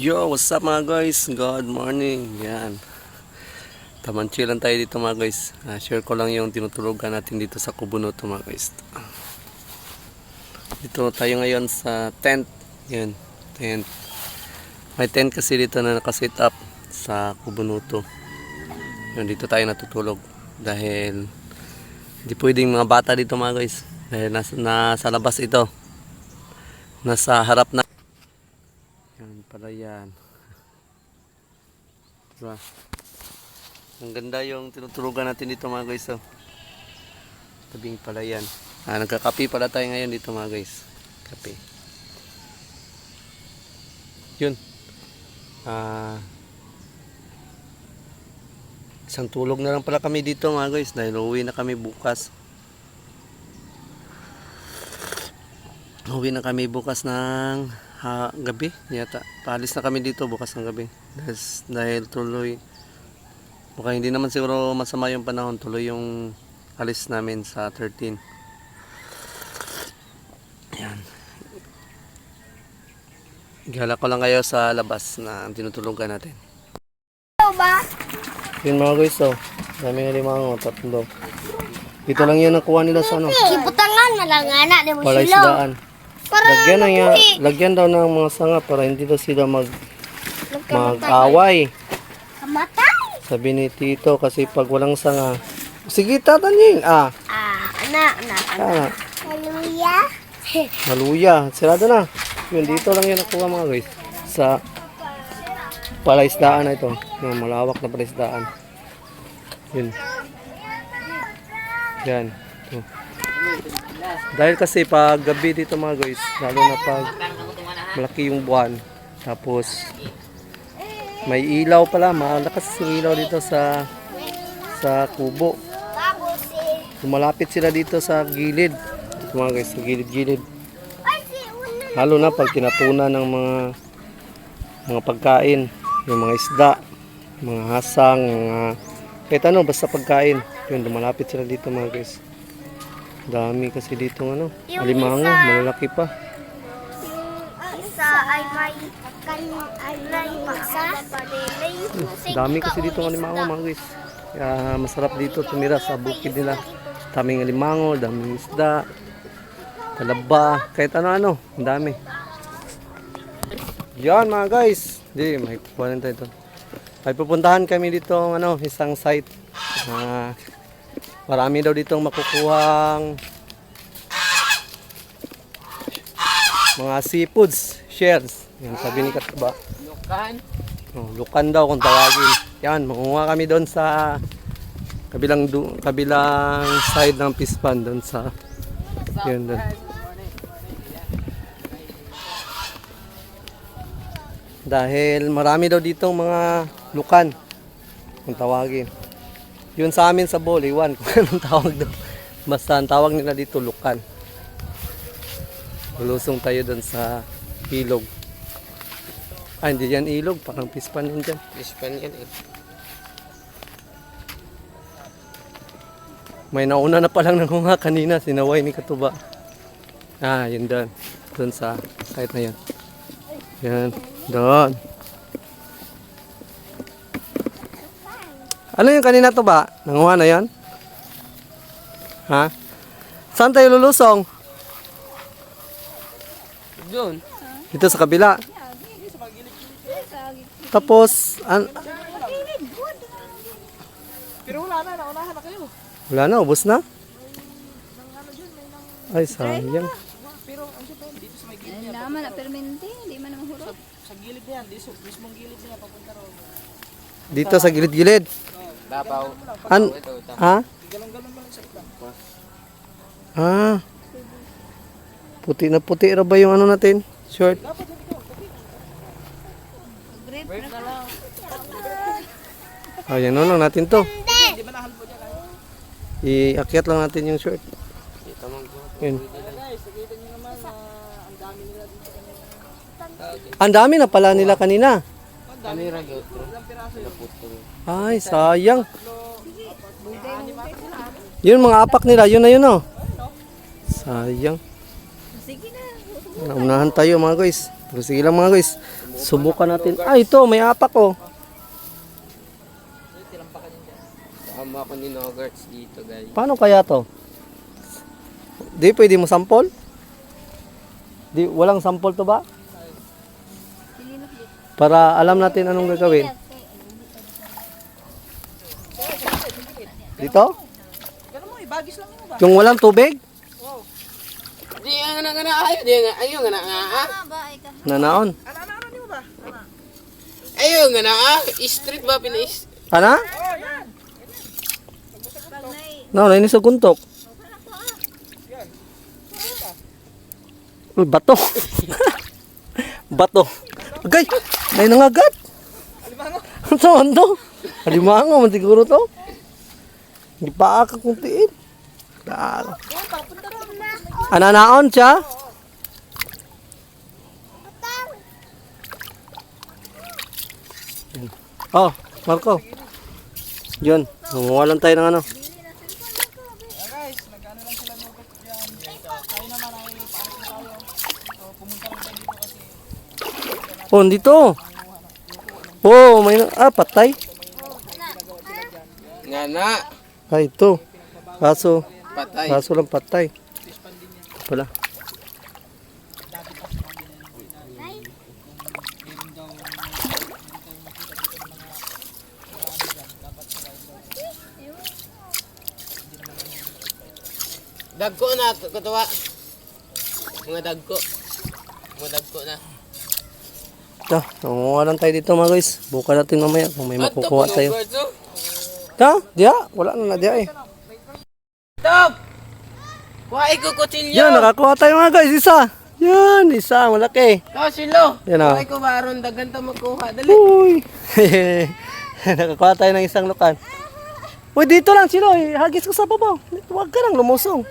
Yo, what's up mga guys? Good morning. Yan. Taman-chill lang tayo dito mga guys. Share ko lang yung tinutulugan natin dito sa Kubunuto mga guys. Dito tayo ngayon sa tent. Yan, tent. May tent kasi dito na nakasit up sa Kubunuto. Yan, dito tayo natutulog. Dahil hindi pwedeng mga bata dito mga guys. Dahil nasa labas ito. Nasa harap na. Yan pala yan. Diba? Ang ganda yung tinutulugan natin dito mga guys. Oh. Tabing pala yan. Nagkakape pala tayo ngayon dito mga guys. Kape. Yun. Isang tulog na lang pala kami dito mga guys. Dahil uuwi na kami bukas. Uuwi na kami bukas ng gabi yata. Paalis na kami dito bukas ng gabi. Dahil tuloy. Baka hindi naman siguro masama yung panahon. Tuloy yung alis namin sa 13. Ayan. Gala ko lang kayo sa labas na tinutulugan natin. Ba? Yun mga guys, oh. Daming alimango, tatlo. Dito lang yan nakuha nila sa ano. Kibutangan na lang anak ni mo Palay sila. sidaan. Lagyan daw ng mga sanga para hindi daw sila mag-away. Kamatay. Sabi ni Tito kasi pag walang sanga. Sige tatanying. Anak. Hallelujah. Maluya. Sirado na. Yun, dito lang yan nakuha mga guys. Sa palaisdaan na ito. Yung malawak na palaisdaan. Yun. Yan. Ito. Dahil kasi pag gabi dito mga guys, lalo na pag malaki yung buwan, tapos may ilaw pala, malakas yung ilaw dito sa kubo. Malapit sila dito sa gilid. Ito mga guys, sa gilid-gilid. Lalo na pag tinatunan ng mga pagkain, yung mga isda, mga hasang, kahit ano, basta pagkain. Yun, lumalapit sila dito mga guys. Dami kasi dito alimango, malalaki pa. Yung isa ay may masa. Dami kasi dito alimango mga guys. Kaya masarap dito tumira sa bukid nila. Daming alimango, daming isda, talaba, kahit ano-ano, ang dami. Yan mga guys. Di, may kukuhanin tayo ito. May pupuntahan kami dito isang site. Marami daw ditong makukuhang mga seafoods, shares. Yan sabi ni Katuba. Lukan? Lukan daw kung tawagin. Yan, makukuha kami doon sa kabilang side ng Pispan doon sa yun doon. Dahil marami daw ditong mga lukan kung tawagin. Yun sa amin sa Bol, iwan kung anong tawag doon. Basta ang tawag nila dito lukan. Lulusong tayo doon sa ilog. Hindi yan ilog, parang Pispan yun dyan. Pispan yan eh. May nauna na palang nangunga kanina, sinaway ni Katuba. Yun doon. Doon sa site na yan. Yan, doon. Ano yung kanina to ba? Nanguha na yan? Ha? Saan tayo lulusong? Doon. Dito sa kabila. Tapos, Pero wala na, naunahan na kayo. wala na, ubos na? Ay, sayang. Pero ang siya dito sa may gilid niya. Naman na permente, di man mahurot. Sa gilid niya, dito mismong gilid niya papunta ron. Dito sa gilid-gilid. Dapaw. Ha? Galong-galong lang sa iba. Puti na puti ra ba yung natin? Short. Yan lang natin to. Hindi ba nahalpo niya kayo? Iakyat lang natin yung short. Dito mong Yun. guys, nakita niyo naman na ang dami nila dito kanina. Ang dami na pala nila kanina. Kanira gotro. Naputol. Ay, sayang. Yun mga apak nila, yun na yun oh. Sayang. Sige na. Naunahan tayo mga guys. Pero sige lang mga guys. Subukan natin. Ah, ito, may apak oh. Tama ako ni Nogarts dito, guys. Paano kaya to? Di pwede mo sample? Di, walang sample to ba? Para alam natin anong gagawin. Dito? Ganun mo, ibagis lang mo ba? Yung walang tubig? Di nga na, ayaw nga na, Nanaon. ano mo ba? Ayaw nga na, street ba pinis? Ana? No, nainis sa guntok. Uy, bato. Bato. Agay, may nangagat. Ano saan to? Alimango, man siguro to. Hindi pa ka kung tiin. Ananaon siya? Oh, Marco. Yun, nanguha lang tayo ng ano. Guys, nag-ano lang sila Nogarts dyan. Tayo naman ay paalis na tayo. So, pumunta lang tayo dito kasi. Oh, dito. Oh, may patay. Nga na, Ay, ito. Kaso patay. lang patay. Ito pala. Dagko na, katuwa. Mga dagko. Mga dagko na. Ito, nanguha lang tayo dito mga guys. Buka natin mamaya kung may makukuha tayo. Nogarts, oh. Ito, diya. Wala na diya eh. Stop! Kuha ikukutsilyo! Yan, nakakuha tayo mga guys. Isa. Yan, isa. Malaki. Oh, silo! Yan o. Kuha ko baron, dagan ta magkuha. Dali! Uy. Nakakuha tayo ng isang lukan. Uy, dito lang silo. Hagis ko sa babaw. Huwag ka lang lumusong.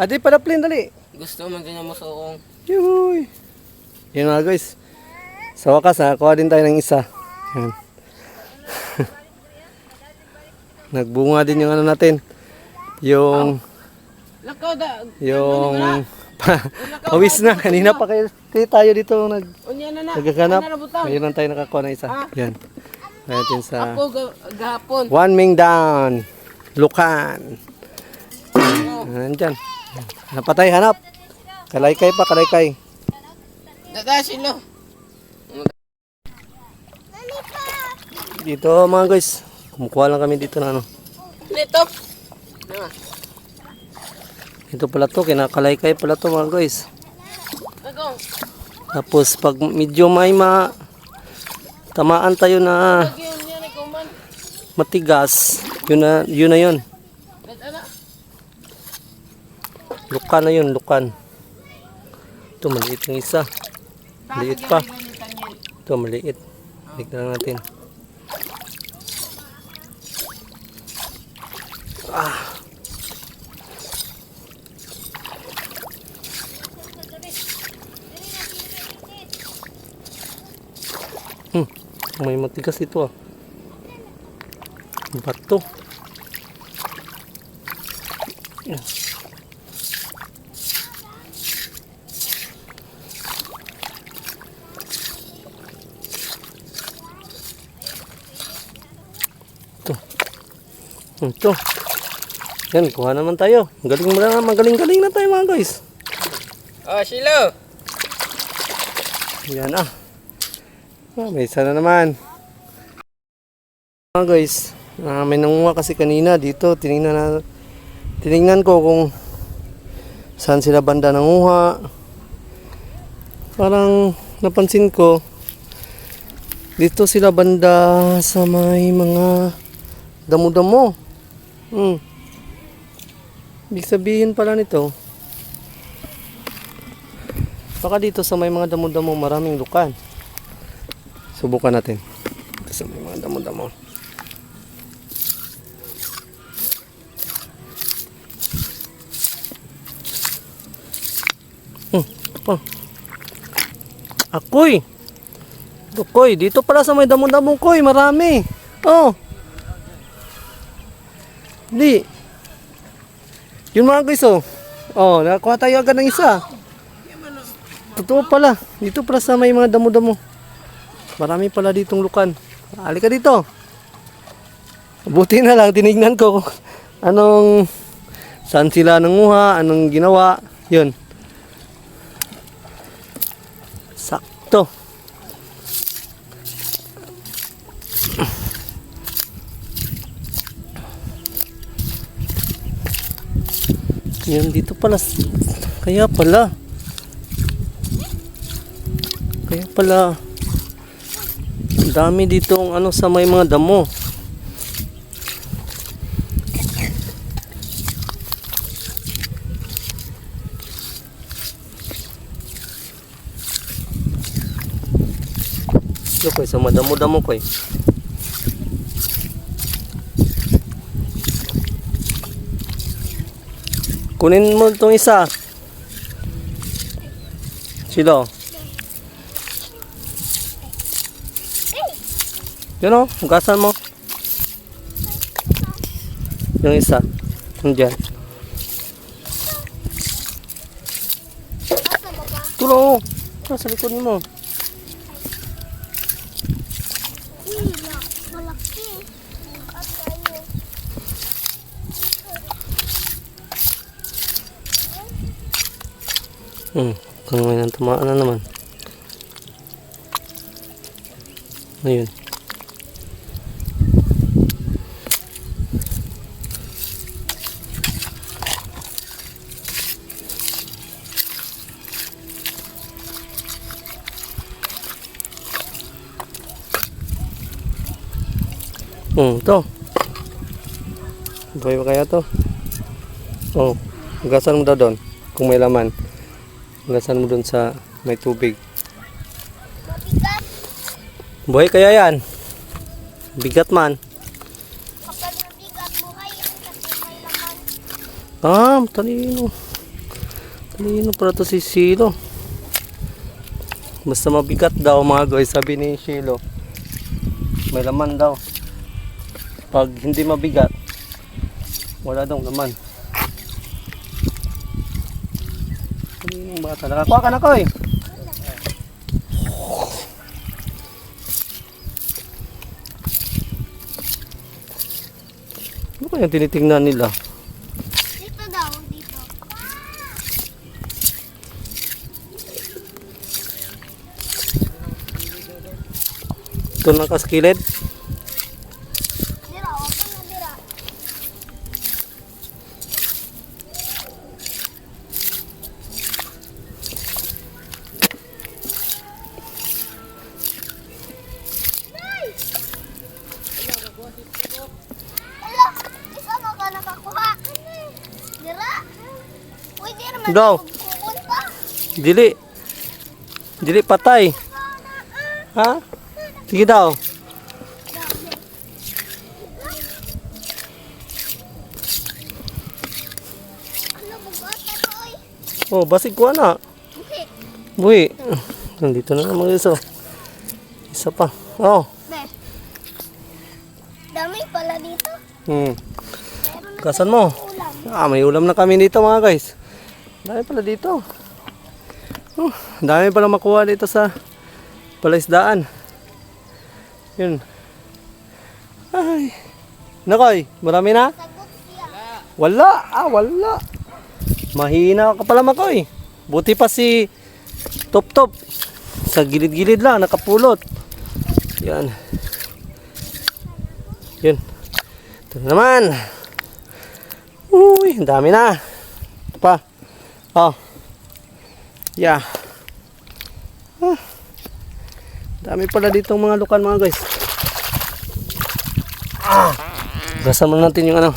Adi, padaplin, dali. Gusto man din mo suong. Yuhuy. Yan mga guys. Sa wakas, nakakuha din tayo ng isa. Yan. Nagbunga din yung ano natin. Yung Lakaw da! pawis na. Kanina pa kayo tayo dito Unya na na! nagkaganap. Ano na butang? Ngayon lang tayo nakakuha ng isa. Yan. Natin sa Ako gahapon. One Ming down. Lukan. Nandyan. Napatay, hanap. Kalaykay pa, kalaykay. Dada silo! Dito mga guys. Kumukuha lang kami dito na ano. Litop! Diba? Ito pala to, kinakalaykay pala to mga guys. Agong! Tapos pag medyo may tamaan tayo na Yun yan, ikuman. matigas, yun na yun. Dada! Lukan na yun, lukan. Ito maliit yung isa. Maliit pa. Ito maliit. Tignan natin. May matigas ito ah. Bato. Ito. Yan, kuha naman tayo. Magaling na tayo mga guys. Oh, silo! Yan ah. May isa na naman. Mga guys, may nanguha kasi kanina dito. Tinignan ko kung saan sila banda nanguha. Parang napansin ko dito sila banda sa may mga damo-damo. Ibig sabihin pala nito, baka dito sa may mga damo-damo maraming lukan. Subukan natin. Ito sa may mga damo-damo. Akoy! Akoy, dito pala sa may damo-damo koy, marami. Oh. Di. Yun mga guys oh. Oh, nakakuha tayo agad ng isa. totoo pala. Dito pala sa may mga damo-damo. Marami pala ditong lukan. Halika dito. Buti na lang, tinignan ko kung anong, saan sila nanguha, anong ginawa. Yun. Sakto. Yan, dito pala. Kaya pala. Ang dami ditong ano sa may mga damo. Ito ko sa madamo-damo ko. Kunin mo itong isa. Silo. Yun o, hugasan mo. Yung isa. Diyan. Tulong. Nasa likod mo. Malaki. Kung may nantamaan na naman. Ayun. Ito. Buhay ba kaya to? Oh, hugasan mo daw doon kung may laman. Hugasan mo doon sa may tubig. Mabigat. Buhay kaya yan? Bigat man. Kapag mabigat mo kayo, kasi may laman. Talino. Talino para to si Silo. Basta mabigat daw mga guys, sabi ni Silo. May laman daw. Pag hindi mabigat, wala daw laman. Yung bata, nakakuha ka na ko eh. Ano kaya tinitingnan nila? Dito daw, dito. Ito nakaskilid. Dira, wag ka na dira. Ala, isa mo ka nakakuha. Dira. Uy, dira man. Daw. Pupunta. Dili. Dili patay. Ha? Sige daw. Ano, bugata to, oy. Oh, basig ko na. Buhi. Buhi. Nandito na naman isa. Isa pa. Oh. Be. Dami pala dito. Hmm. Meron na Kasan mo? ulam. May ulam na kami dito mga guys. Dami pala dito. Dami pala makuha dito sa palaisdaan. Yun. Ay. Nakoy, marami na? Sagot siya. Wala. Wala. Mahina ka pala Makoy. Buti pa si Top Top. Sa gilid-gilid lang, nakapulot. Yan. Yun. Ito na naman. Uy, ang dami na. Ito pa. Oh. Yeah. Dami pala ditong mga lukan mga guys. Gasan mo natin yung ano.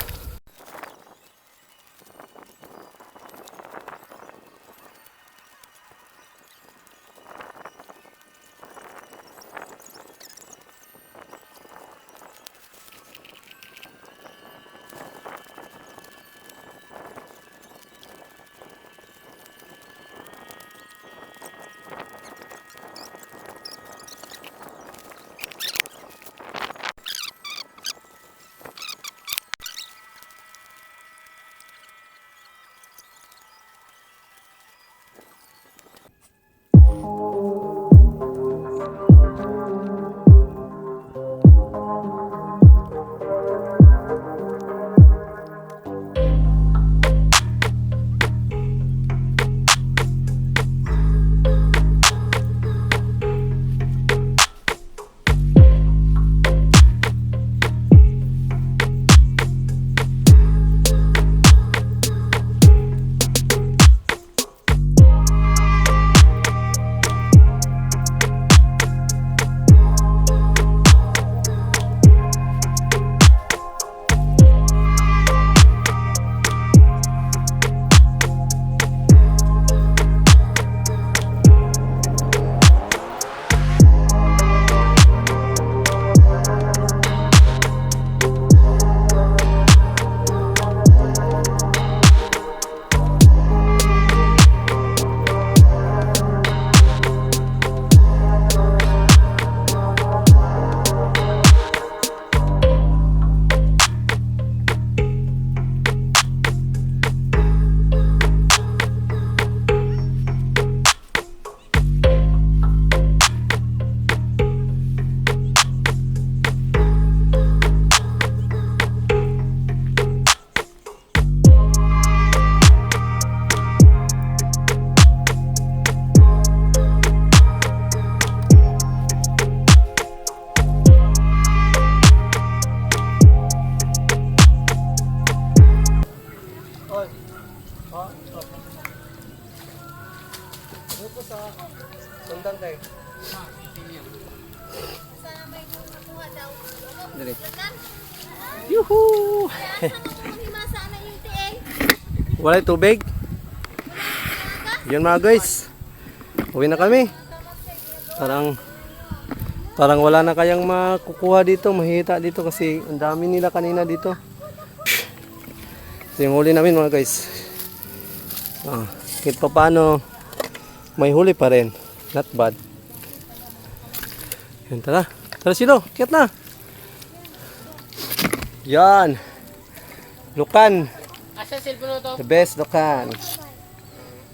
Yuhu! Himasa na yung tieng. Wala tubig. Yun mga guys. Uwi na kami. Parang wala na kayang makukuha dito, mahita dito kasi ang dami nila kanina dito. Ito yung huli namin mga guys. Kahit pa paano, may huli pa rin. Not bad. Yan, tara. Tara Silo, kiat na. Yan. Lukan. The best lukan.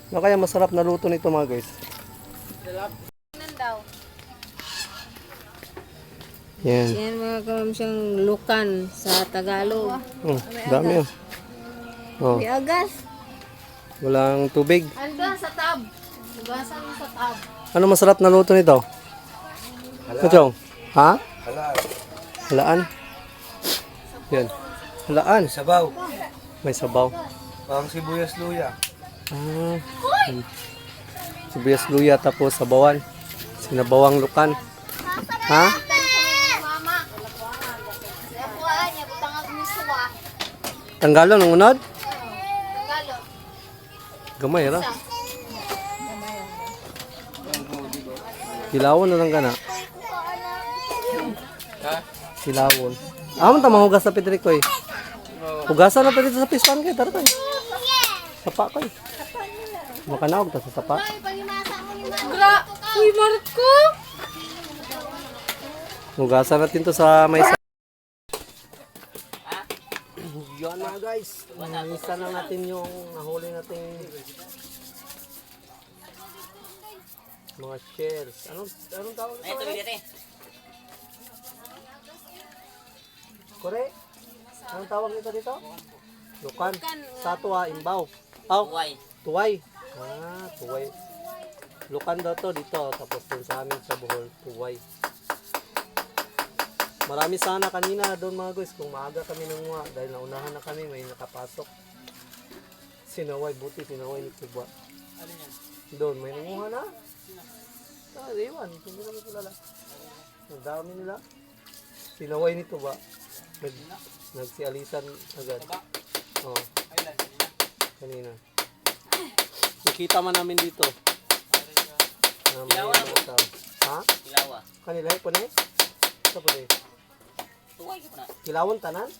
Ano kaya masarap na luto nito mga guys? Yan. Yan mga kamamsang lukan sa Tagalog. Dami yan. Oh, Agas. walang tubig. Anda sa tab. Lugasan mo sa tab. Ano masarap na luto nito? Halaan. Ha? Halaan. Yan. Halaan. Sabaw. May sabaw. Pang sibuyas luya. Sibuyas luya tapos sabawan. Sinabawang lukan. Ha? Mama. Saya po niya butang ang misuwa. Tanggalon ng unod? Galo. Gamay ra. Kilawon na lang ka na. Kilawon. Amon ta mahugas sa Petri ko eh. Hugasan na pa dito sa pispan kay tara tayo. Sapa ko eh. Makanaog ta sa sapa. Ay, pangimasa mo ni Mama. Gra! Uy, Marco! Hugasan natin to sa may Yan na guys. Isa na natin yung nahuli natin mga shells. Anong tawag ito? Kore? Anong tawag nito dito? Lukan. Satwa, imbaw. Tuway. Tuway. Lukan daw to dito. Tapos dun sa amin sa Bohol, tuway. Marami sana kanina doon mga guys. Kung maaga kami nanguha dahil naunahan na kami, may nakapasok. Buti sinaway ni Kuba. Doon, may nanguha na. Iwan, hindi namin kilala. Ang dami nila. Sinaway ni Kuba. Nagsialisan agad. Oo. Kanina. Nakita man namin dito. Kilawa na po. Ha? Kilawa. Kanila po na eh? Ito po na eh. Tuway ko na. Kilawon tanan?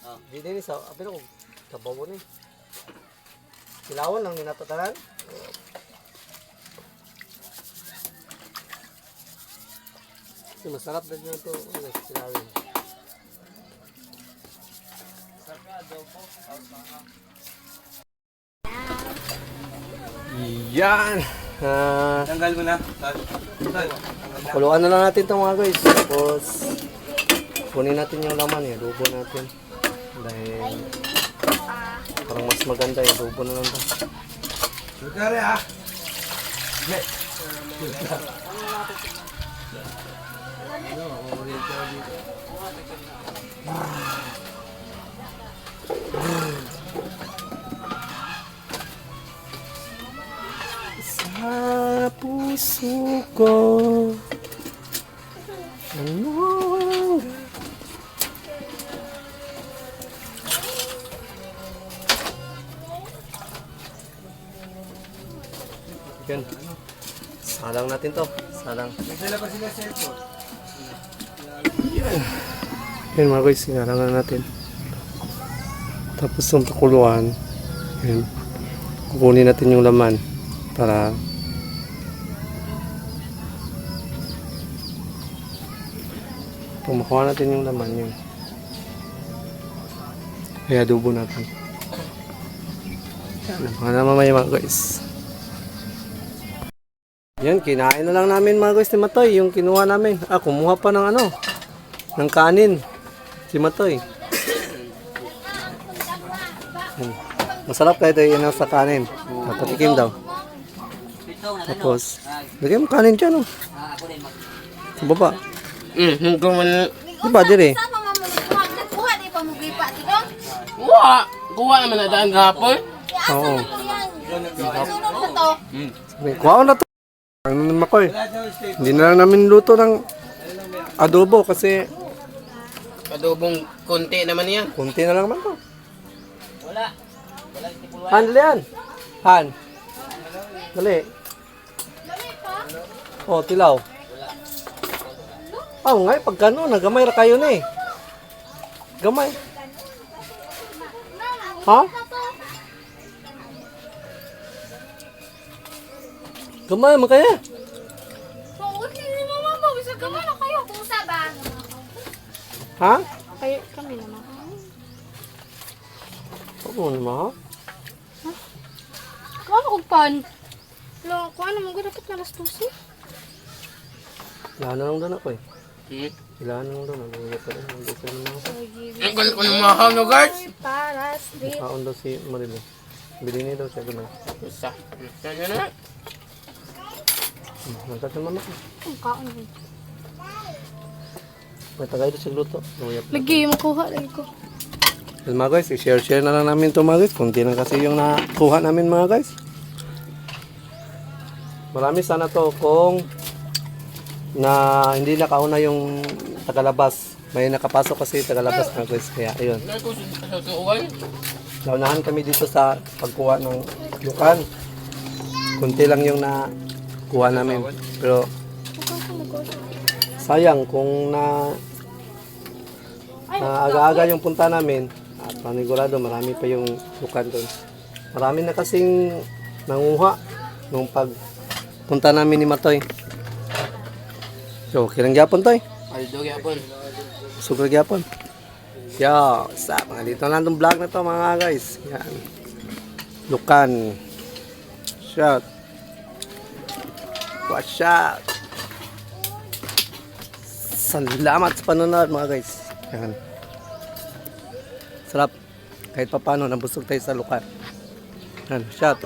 Oh. Di din sa apil ko sabaw ni. Kilawon lang ninato tanan. Kasi masarap din ito. Kilawin. Yan. Tanggal mo na. Kuluan na lang natin itong mga guys. Tapos kunin natin yung laman eh. Adobo natin. Dahil parang mas maganda eh. Adobo na lang ito. Lugare ah. Sa puso ko ano yan. Salang natin to. Salang. Nagdala pa sila cellphone. Yan mga guys, sinalangan natin. Tapos yung pakuluan, yan. Kukunin natin yung laman para pag makuha natin yung laman yun. Kaya adobo natin. Yan, mga mamaya mga guys. Yan, kinain na lang namin mga guys ni Matoy, yung kinuha namin. Kumuha pa ng ano, ng kanin. Si Matoy. Masarap kayo ito yung sa kanin. Patikim daw. Tapos, lagyan mo kanin dyan, oh. Ako din mag... Sa baba. Diba, dire? Sama mo kuha. Kuha di pa mo gipa dito. Kuha naman na daan gahapon. Oo. Sunod mo to. Kuha ko na to. Ano naman ako eh. Hindi na lang namin luto ng Adobo kasi Adobong konti naman yan. kunti na lang naman to. Wala. Wala yung tipulwa. Han, dali yan. Han. Dali. Oh, tilaw. Oh, ngay, pag gano'n, nagamay ra kayo na eh. Gamay. Ha? Gamay mo kaya. Huwag ni mama ba? Bisa gamay na kayo. Pusa ba? Ha? Kayo, kami naman. Oo naman. Kuha na kong pan. Lo, kuha na mong dapat na lastusi. Ilahan na lang doon ako eh. Hmm? Ilahan na lang doon. Nagulog pa rin. Nagulog pa rin ako. Ang galing ko ng mahal no guys. Para street. Kaon daw si Marilo. Bili niya daw siya doon. Isa. Yan na. Nagkat yung mama ko. Ang kaon rin. May tagay doon siya luto. Nuyap. Lagi, makuha lagi ko. Well, mga guys, i-share na lang namin ito mga guys. Kunti lang kasi yung nakuha namin mga guys. Marami sana to kung na hindi nakauna yung tagalabas. May nakapasok kasi tagalabas mga guys. Kaya ayun. Ano ko sa suuan? Naunahan kami dito sa pagkuha ng lukan. Kunti lang yung nakuha namin. Pero sayang kung aga-aga yung punta namin. At panigurado marami pa yung lukan doon. Marami na kasing nanguha nung pagpunta namin ni Matoy. So, kirang gyapon toy. Aldo yapon. Super gyapon. Yo, sa mga dito lang tong vlog na to mga guys. Yan. Lukan. Shot. Watch out. Salamat sa panonood mga guys. Yan. Sarap. Kahit pa paano, nabusog tayo sa lukan. Yan, shot.